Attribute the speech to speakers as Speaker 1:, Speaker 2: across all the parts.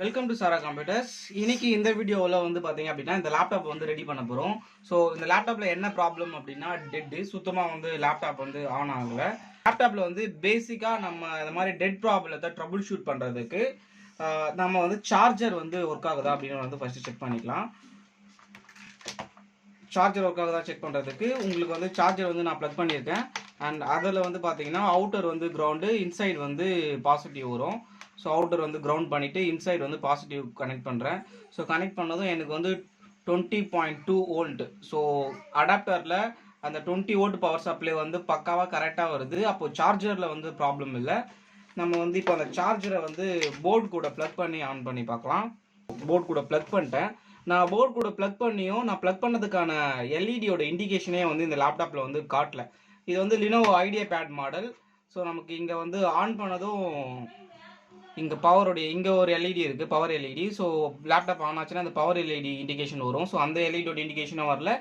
Speaker 1: Welcome to Sarah computers. இன்னைக்கு இந்த வீடியோவில் வந்து பார்த்தீங்க அப்படின்னா இந்த லேப்டாப் வந்து ரெடி பண்ண போகிறோம். ஸோ இந்த லேப்டாப்பில் என்ன ப்ராப்ளம் அப்படின்னா டெட்டு சுத்தமாக வந்து லேப்டாப் வந்து ஆன் ஆகலை. லேப்டாப்பில் வந்து பேசிக்காக நம்ம இந்த மாதிரி டெட் ப்ராப்ளத்தை ட்ரபிள் ஷூட் பண்ணுறதுக்கு நம்ம வந்து சார்ஜர் வந்து ஒர்க் ஆகுதா அப்படின்னு வந்து ஃபஸ்ட்டு செக் பண்ணிக்கலாம். சார்ஜர் ஒர்க் ஆகுதா செக் பண்ணுறதுக்கு உங்களுக்கு வந்து சார்ஜர் வந்து நான் ப்ளக் பண்ணியிருக்கேன். அண்ட் அதில் வந்து பார்த்தீங்கன்னா அவுட்டர் வந்து கிரவுண்டு, இன்சைடு வந்து பாசிட்டிவ் வரும். ஸோ அவுட்டர் வந்து கிரவுண்ட் பண்ணிவிட்டு இன்சைடு வந்து பாசிட்டிவ் கனெக்ட் பண்ணுறேன். ஸோ கனெக்ட் பண்ணதும் எனக்கு வந்து 20.2 வோல்ட். ஸோ அடாப்டரில் அந்த 20 வோல்ட் பவர் சப்ளை வந்து பக்காவாக கரெக்டாக வருது. அப்போது சார்ஜரில் வந்து ப்ராப்ளம் இல்லை. நம்ம வந்து இப்போ அந்த சார்ஜரை வந்து போர்டு கூட ப்ளக் பண்ணி ஆன் பண்ணி பார்க்கலாம். போர்டு கூட ப்ளக் பண்ணிட்டேன். நான் போர்டு கூட ப்ளக் பண்ணியும் நான் ப்ளக் பண்ணதுக்கான எல்இடியோட இண்டிகேஷனே வந்து இந்த லேப்டாப்பில் வந்து காட்டல. இது வந்து Lenovo ideapad மாடல். ஸோ நமக்கு இங்கே வந்து ஆன் பண்ணதும் இங்கே பவருடைய இங்கே ஒரு எல்இடி இருக்குது, power LED. So laptop on ஆச்சுன்னா அந்த பவர் எல்இடி இண்டிகேஷன் வரும். ஸோ அந்த எல்இடியோட இண்டிகேஷனும் வரல,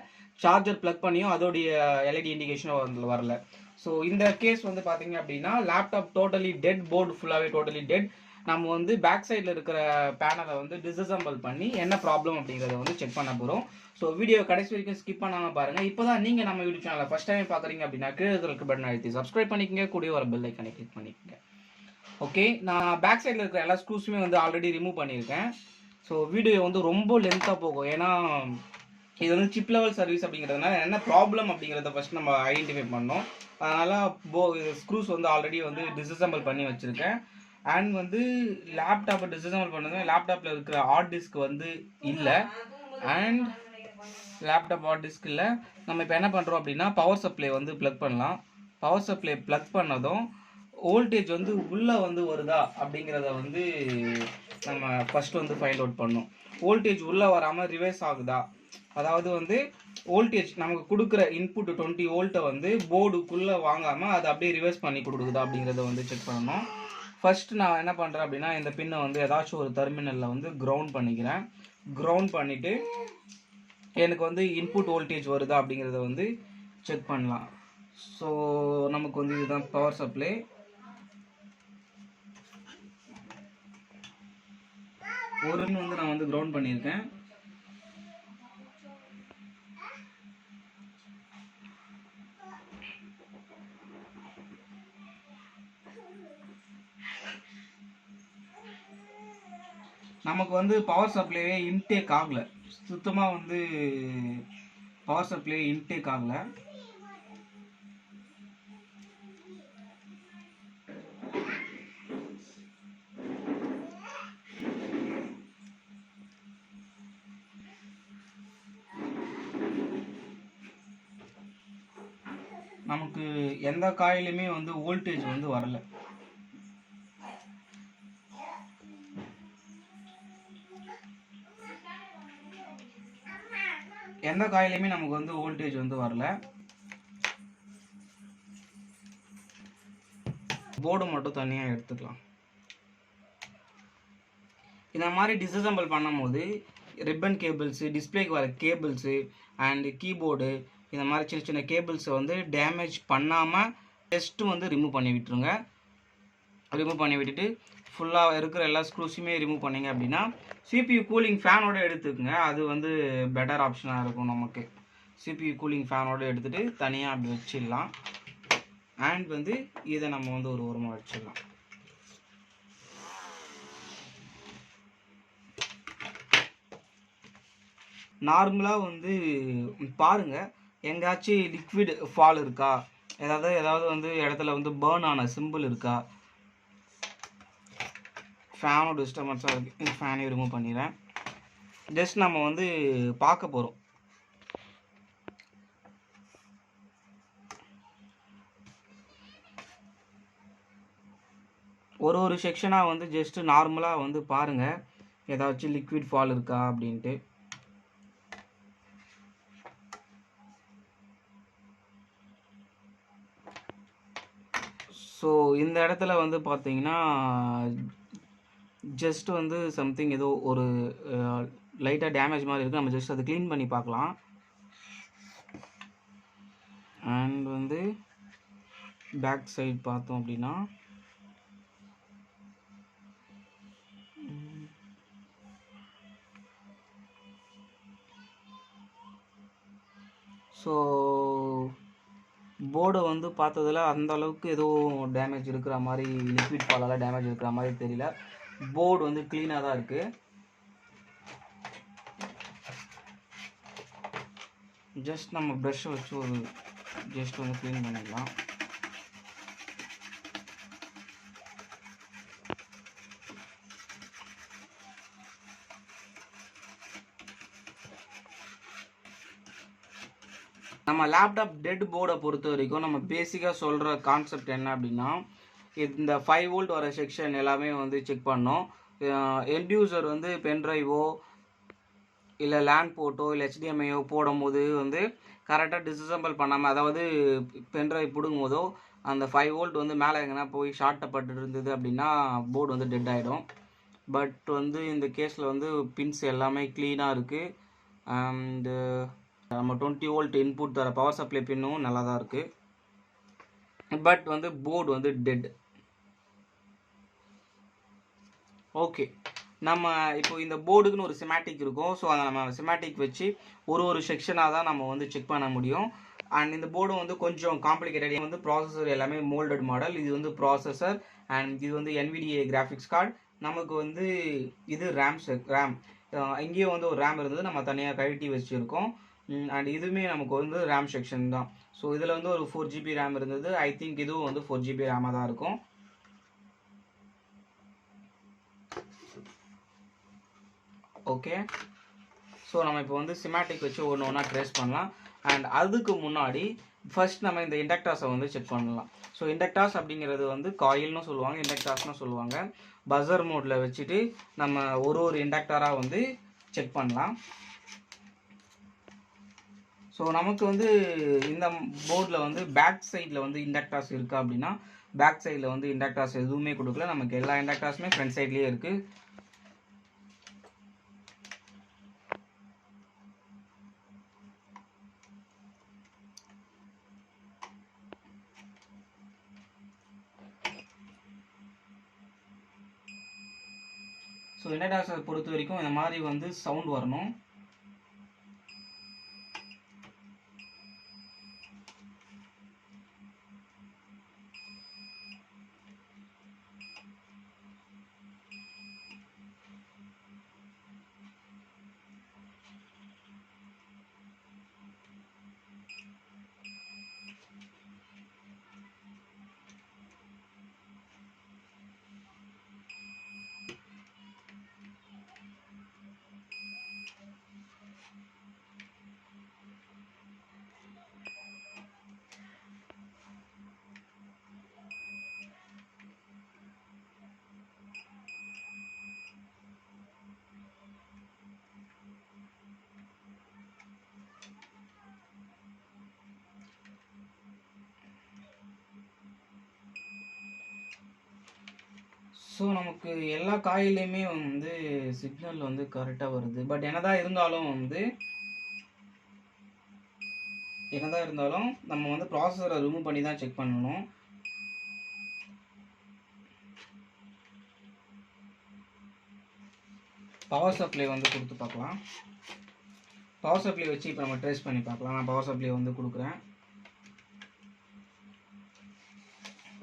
Speaker 1: சார்ஜர் ப்ளக் பண்ணியும் அதோடைய எல்இடி இண்டிகேஷனும் வரல. ஸோ இந்த கேஸ் வந்து பார்த்தீங்க அப்படின்னா லேப்டாப் டோட்டலி டெட், போர்டு ஃபுல்லாகவே டோட்டலி டெட். நம்ம வந்து பேக் சைடில் இருக்கிற பேனலை வந்து டிஸ்அசம்பிள் பண்ணி என்ன ப்ராப்ளம் அப்படிங்கிறத வந்து செக் பண்ண போகிறோம். ஸோ வீடியோ கடைசி வரைக்கும் ஸ்கிப் பண்ணாமல் பாருங்கள். இப்போ தான் நீங்கள் நம்ம யூடியூப் சேனலை ஃபஸ்ட் டைம் பார்க்குறீங்க அப்படின்னா கீழே இருக்கிற பட்டன் அழுத்தி சப்ஸ்கிரைப் பண்ணிக்கங்க, கூடிய ஒரு பெல் ஐக்கனை கிளிக் பண்ணிக்கங்க. ஓகே, நான் பேக் சைடில் இருக்கிற எல்லா ஸ்க்ரூஸுமே வந்து ஆல்ரெடி ரிமூவ் பண்ணியிருக்கேன். ஸோ வீடியோ வந்து ரொம்ப லென்த்தாக போகும். ஏன்னா இது வந்து சிப் லெவல் சர்வீஸ் அப்படிங்கிறதுனால என்ன ப்ராப்ளம் அப்படிங்கிறத ஃபஸ்ட் நம்ம ஐடென்டிஃபை பண்ணோம். அதனால் ஸ்க்ரூஸ் வந்து ஆல்ரெடி வந்து டிஸ்அசம்பிள் பண்ணி வச்சுருக்கேன். அண்ட் வந்து லேப்டாப்பை டிஸ்அசம்பிள் பண்ணது லேப்டாப்பில் இருக்கிற ஹார்ட் டிஸ்க் வந்து இல்லை. அண்ட் லேப்டாப் ஹார்ட் டிஸ்க் இல்லை. நம்ம இப்போ என்ன பண்ணுறோம் அப்படின்னா பவர் சப்ளை வந்து ப்ளக் பண்ணலாம். பவர் சப்ளை ப்ளக் பண்ணதும் வோல்டேஜ் வந்து உள்ளே வந்து வருதா அப்படிங்கிறத வந்து நம்ம ஃபஸ்ட்டு வந்து ஃபைண்ட் அவுட் பண்ணோம். வோல்டேஜ் உள்ளே வராமல் ரிவர்ஸ் ஆகுதா, அதாவது வந்து வோல்டேஜ் நமக்கு கொடுக்குற இன்புட் 20 வோல்ட்டை வந்து போர்டுக்குள்ளே வாங்காமல் அதை அப்படியே ரிவர்ஸ் பண்ணி கொடுக்குதா அப்படிங்கிறத வந்து செக் பண்ணணும். ஃபஸ்ட்டு நான் என்ன பண்ணுறேன் அப்படின்னா இந்த பின்னை வந்து ஏதாச்சும் ஒரு டெர்மினலில் வந்து கிரவுண்ட் பண்ணிக்கிறேன். கிரவுண்ட் பண்ணிவிட்டு எனக்கு வந்து இன்புட் வோல்டேஜ் வருதா அப்படிங்கிறத வந்து செக் பண்ணலாம். ஸோ நமக்கு வந்து இதுதான் பவர் சப்ளை. ஒரு வந்து நான் வந்து கிரவுண்ட் பண்ணியிருக்கேன். நமக்கு வந்து பவர் சப்ளையே இன்டேக் ஆகலை, சுத்தமாக வந்து பவர் சப்ளை இன்டேக் ஆகலை. நமக்கு எந்த காயிலுமே வந்து வோல்டேஜ் வந்து வரல. எந்த காயிலுமே நமக்கு வந்து வோல்டேஜ் வந்து வரல. போர்டு மட்டும் தனியாக எடுத்துக்கலாம். இந்த மாதிரி டிஸ்அசம்பிள் பண்ணும்போது ரிப்பன் கேபிள்ஸு, டிஸ்பிளேக்கு வர கேபிள்ஸு அண்டு கீபோர்டு இந்த மாதிரி சின்ன சின்ன கேபிள்ஸை வந்து டேமேஜ் பண்ணாமல் ஜஸ்ட்டு வந்து ரிமூவ் பண்ணி விட்டுருங்க. ரிமூவ் பண்ணி விட்டுட்டு ஃபுல்லாக இருக்கிற எல்லா ஸ்க்ரூஸுமே ரிமூவ் பண்ணிங்க அப்படின்னா சிபியூ கூலிங் ஃபேனோடு எடுத்துக்கோங்க. அது வந்து பெட்டர் ஆப்ஷனாக இருக்கும் நமக்கு. சிபியூ கூலிங் ஃபேனோடு எடுத்துகிட்டு தனியாக அப்படி வச்சிடலாம். அண்ட் வந்து இதை நம்ம வந்து ஒரு ஓரமாக வச்சிடலாம். நார்மலாக வந்து பாருங்கள் எங்கேயாச்சும் லிக்விட் ஃபால் இருக்கா, ஏதாவது வந்து இடத்துல வந்து பேர்ன் ஆன சிம்பிள் இருக்கா. ஃபேனோட டிஸ்டர்பன்ஸாக இருக்குது, இந்த ஃபேனையும் ரிமூவ் பண்ணிடுறேன். ஜஸ்ட் நம்ம வந்து பார்க்க போகிறோம். ஒரு செக்ஷனாக வந்து ஜஸ்ட்டு நார்மலாக வந்து பாருங்கள் ஏதாச்சும் லிக்விட் ஃபால் இருக்கா அப்படின்ட்டு. ஸோ இந்த இடத்துல வந்து பார்த்தீங்கன்னா ஜஸ்ட் வந்து சம்திங் ஏதோ ஒரு லைட்டாக டேமேஜ் மாதிரி இருக்குது. நம்ம ஜஸ்ட் அதை க்ளீன் பண்ணி பார்க்கலாம். அண்ட் வந்து பேக் சைடு பார்த்தோம் அப்படின்னா ஸோ போர்டு வந்து பார்த்ததுல அந்த அளவுக்கு எதுவும் டேமேஜ் இருக்கிற மாதிரி, லிக்விட் ஃபாலால் டேமேஜ் இருக்கிற மாதிரி தெரியல. போர்டு வந்து க்ளீனாக தான் இருக்குது. ஜஸ்ட் நம்ம ப்ரஷ்ஷை வச்சு ஒரு ஜஸ்ட் வந்து க்ளீன் பண்ணிடலாம். நம்ம லேப்டாப் டெட் போர்டை பொறுத்த வரைக்கும் நம்ம பேசிக்காக சொல்கிற கான்செப்ட் என்ன அப்படின்னா, இந்த 5 வோல்ட் வர செக்ஷன் எல்லாமே வந்து செக் பண்ணோம். எண்ட் யூசர் வந்து பென்ட்ரைவோ இல்லை லேண்ட் போர்ட்டோ இல்லை HDMIயோ போடும்போது வந்து கரெக்டாக டிஸ்அசம்பிள் பண்ணாமல், அதாவது பென்ட்ரைவ் பிடுங்கும் போதோ அந்த 5 வோல்ட் வந்து மேலே எங்கன்னா போய் ஷார்ட்டப்பட்டு இருந்தது அப்படின்னா போர்டு வந்து டெட் ஆகிடும். பட் வந்து இந்த கேஸில் வந்து பின்ஸ் எல்லாமே க்ளீனாக இருக்குது. அண்டு நம்ம 20 வோல்ட் இன்புட் தர பவர் சப்ளை பின்னும் நல்லா தான் இருக்குது. பட் வந்து போர்டு வந்து டெட். ஓகே, நம்ம இப்போ இந்த போர்டுக்குன்னு ஒரு சிமேட்டிக் இருக்கும். ஸோ அதை நம்ம சிமேட்டிக் வச்சு ஒரு செக்ஷனாக தான் நம்ம வந்து செக் பண்ண முடியும். அண்ட் இந்த போர்டு வந்து கொஞ்சம் காம்ப்ளிகேட்டட். வந்து ப்ராசஸர் எல்லாமே மோல்டட் மாடல். இது வந்து ப்ராசஸர் அண்ட் இது வந்து NVIDIA கிராஃபிக்ஸ் கார்டு. நமக்கு வந்து இது ரேம் இங்கேயும் வந்து ஒரு ரேம் இருந்தது, நம்ம தனியாக கழட்டி வச்சுருக்கோம். அண்ட் இதுவுமே நமக்கு வந்து ரேம் செக்ஷன் தான். ஸோ இதில் வந்து ஒரு 4 GB ரேம் இருந்தது. ஐ திங்க் இதுவும் வந்து 4 GB ரேமாக தான் இருக்கும். ஓகே, ஸோ நம்ம இப்போ வந்து சிமேட்டிக் வச்சு ஒன்று ஒன்றா ட்ரேஸ் பண்ணலாம். அண்ட் அதுக்கு முன்னாடி ஃபர்ஸ்ட் நம்ம இந்த இண்டக்டாஸை வந்து செக் பண்ணலாம். ஸோ இண்டக்டாஸ் அப்படிங்கிறது வந்து காயில்னு சொல்லுவாங்க, இண்டக்டாஸ்னு சொல்லுவாங்க. பஸர் மோடில் வச்சுட்டு நம்ம ஒரு இண்டக்டராக வந்து செக் பண்ணலாம். ஸோ நமக்கு வந்து இந்த போர்டில் வந்து பேக் சைடில் வந்து இண்டக்டாஸ் இருக்கா அப்படின்னா, பேக் சைடில் வந்து இண்டக்டாஸ் எதுவுமே கொடுக்கல. நமக்கு எல்லா இண்டக்டாஸுமே ஃப்ரண்ட் சைட்லேயே இருக்குது. ஸோ இண்டக்டாஸை பொறுத்த வரைக்கும் இந்த மாதிரி வந்து சவுண்ட் வரணும். ஸோ நமக்கு எல்லா காயிலையுமே வந்து சிக்னல் வந்து கரெக்டாக வருது. பட் என்னதான் இருந்தாலும் நம்ம வந்து ப்ராசஸரை ரிமூவ் பண்ணி தான் செக் பண்ணணும். பவர் சப்ளை வந்து கொடுத்து பார்க்கலாம். பவர் சப்ளை வச்சு இப்போ நம்ம ட்ரேஸ் பண்ணி பார்க்கலாம். நான் பவர் சப்ளை வந்து கொடுக்குறேன்.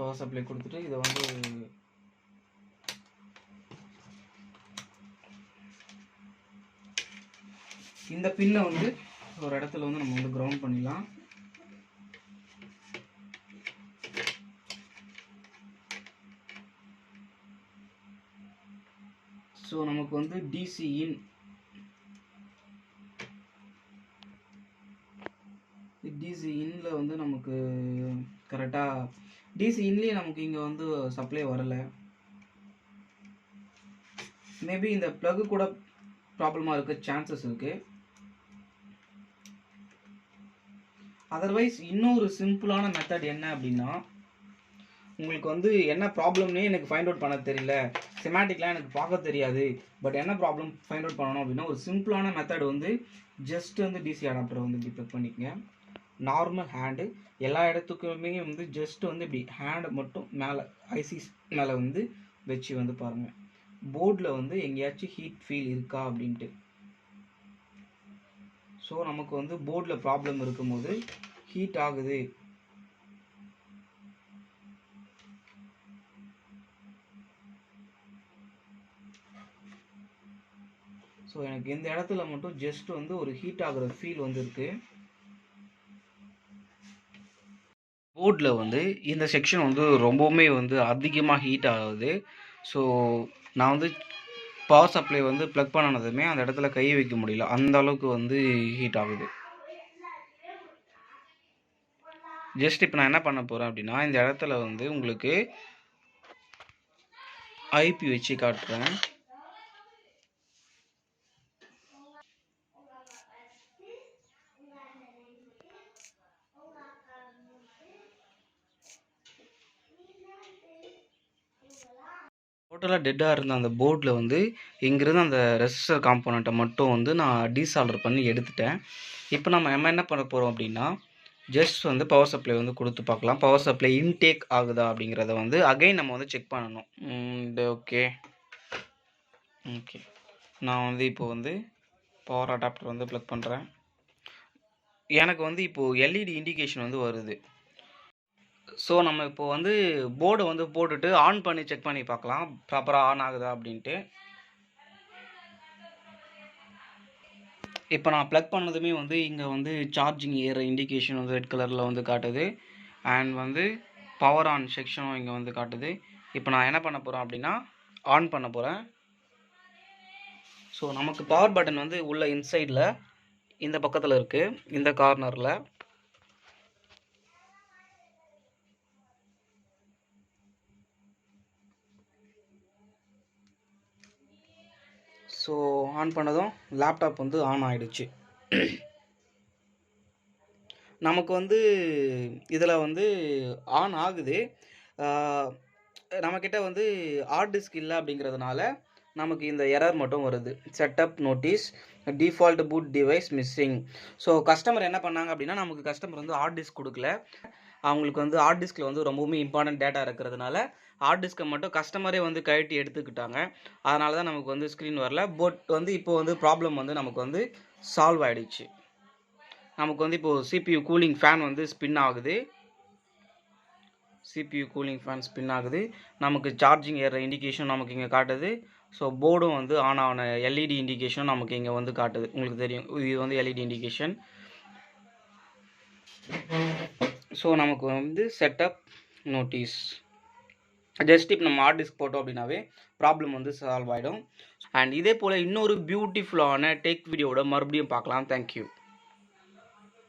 Speaker 1: பவர் சப்ளை கொடுத்துட்டு இதை வந்து இந்த பின்னை வந்து ஒரு இடத்துல வந்து நம்ம வந்து கிரவுண்ட் பண்ணிடலாம். ஸோ நமக்கு வந்து டிசி இன்ல வந்து நமக்கு கரெக்டாக டிசி இன்லேயே நமக்கு இங்கே வந்து சப்ளை வரலை. மேபி இந்த ப்ளக்கு கூட ப்ராப்ளமாக இருக்க சான்சஸ் இருக்குது. அதர்வைஸ் இன்னொரு சிம்பிளான மெத்தட் என்ன அப்படின்னா, உங்களுக்கு வந்து என்ன ப்ராப்ளம்னே எனக்கு ஃபைண்ட் அவுட் பண்ண தெரியல, சிமேட்டிக்லாம் எனக்கு பார்க்க தெரியாது, பட் என்ன ப்ராப்ளம் ஃபைண்ட் அவுட் பண்ணணும் அப்படின்னா ஒரு சிம்பிளான மெத்தட் வந்து ஜஸ்ட் வந்து டிசி அடாப்டரை வந்து இப்படி ப்ளக் பண்ணிக்கங்க. நார்மல் ஹேண்டு எல்லா இடத்துக்குமே வந்து ஜஸ்ட் வந்து இப்படி ஹேண்டை மட்டும் மேலே ஐசிஸ் மேலே வந்து வச்சு வந்து பாருங்கள், போர்டில் வந்து எங்கேயாச்சும் ஹீட் ஃபீல் இருக்கா அப்படின்ட்டு. ஸோ நமக்கு வந்து போர்டில் ப்ராப்ளம் இருக்கும்போது ஹீட் ஆகுது. ஸோ எனக்கு இந்த இடத்துல மட்டும் ஜஸ்ட் வந்து ஒரு ஹீட் ஆகுற ஃபீல் வந்து இருக்குது. போர்டில் வந்து இந்த செக்ஷன் வந்து ரொம்பவுமே வந்து அதிகமாக ஹீட் ஆகுது. ஸோ நான் வந்து பவர் சப்ளை வந்து ப்ளக் பண்ணனதுமே அந்த இடத்துல கை வைக்க முடியல, அந்த அளவுக்கு வந்து ஹீட் ஆகுது. ஜஸ்ட் இப்போ நான் என்ன பண்ண போகிறேன் அப்படின்னா, இந்த இடத்துல வந்து உங்களுக்கு ஐபி வச்சு காட்டுறேன். டோட்டலாக டெட்டாக இருந்த அந்த போர்டில் வந்து இங்கிருந்து அந்த ரெசிஸ்டர் காம்போனண்ட்டை மட்டும் வந்து நான் டீசால்டர் பண்ணி எடுத்துட்டேன். இப்போ நம்ம என்ன பண்ண போகிறோம் அப்படின்னா, ஜஸ்ட் வந்து பவர் சப்ளை வந்து கொடுத்து பார்க்கலாம். பவர் சப்ளை இன்டேக் ஆகுதா அப்படிங்கிறத வந்து அகைன் நம்ம வந்து செக் பண்ணணும். ஓகே ஓகே நான் வந்து இப்போ வந்து பவர் அடாப்டர் வந்து ப்ளக் பண்ணுறேன். எனக்கு வந்து இப்போது எல்இடி இண்டிகேஷன் வந்து வருது. ஸோ நம்ம இப்போ வந்து போர்டை வந்து போட்டுட்டு ஆன் பண்ணி செக் பண்ணி பார்க்கலாம் ப்ராப்பராக ஆன் ஆகுதா அப்படின்ட்டு. இப்போ நான் ப்ளக் பண்ணதுமே வந்து இங்கே வந்து சார்ஜிங் ஏற இண்டிகேஷன் வந்து ரெட் கலரில் வந்து காட்டுது. அண்ட் வந்து பவர் ஆன் செக்ஷனும் இங்கே வந்து காட்டுது. இப்போ நான் என்ன பண்ண போகிறேன் அப்படின்னா, ஆன் பண்ண போகிறேன். ஸோ நமக்கு பவர் பட்டன் வந்து உள்ள இன்சைடில் இந்த பக்கத்தில் இருக்குது, இந்த கார்னரில். ஸோ ஆன் பண்ணதும் லேப்டாப் வந்து ஆன் ஆகிடுச்சு. நமக்கு வந்து இதில் வந்து ஆன் ஆகுது. நம்மக்கிட்ட வந்து ஹார்ட் டிஸ்க் இல்லை அப்படிங்கிறதுனால நமக்கு இந்த எரர் மட்டும் வருது. Setup notice default boot device missing. So customer என்ன பண்ணாங்க அப்படின்னா, நமக்கு கஸ்டமர் வந்து ஹார்ட் டிஸ்க் கொடுக்கல. அவங்களுக்கு வந்து ஹார்ட் டிஸ்கில் வந்து ரொம்பவுமே இம்பார்ட்டன்ட் டேட்டா இருக்கிறதுனால ஹார்ட் டிஸ்க்கை மட்டும் கஸ்டமரே வந்து கழட்டி எடுத்துக்கிட்டாங்க. அதனால தான் நமக்கு வந்து ஸ்க்ரீன் வரல. பட் வந்து இப்போ வந்து ப்ராப்ளம் வந்து நமக்கு வந்து சால்வ் ஆகிடுச்சு. நமக்கு வந்து இப்போது சிபியூ கூலிங் ஃபேன் வந்து ஸ்பின் ஆகுது. சிபியூ கூலிங் ஃபேன் ஸ்பின் ஆகுது. நமக்கு சார்ஜிங் ஏற இண்டிகேஷன் நமக்கு இங்கே காட்டுது. ஸோ போர்டும் வந்து ஆன் ஆன எல்இடி இண்டிகேஷன் நமக்கு இங்கே வந்து காட்டுது. உங்களுக்கு தெரியும், இது வந்து எல்இடி இண்டிகேஷன். ஸோ நமக்கு வந்து செட்டப் நோட்டீஸ் ஜஸ்ட் இப்போ நம்ம ஹார்ட் டிஸ்க் போட்டோம் அப்படின்னாவே ப்ராப்ளம் வந்து சால்வ் ஆகிடும். அண்ட் இதே போல் இன்னொரு பியூட்டிஃபுல்லான டெக் வீடியோவோட மறுபடியும் பார்க்கலாம். தேங்க்யூ.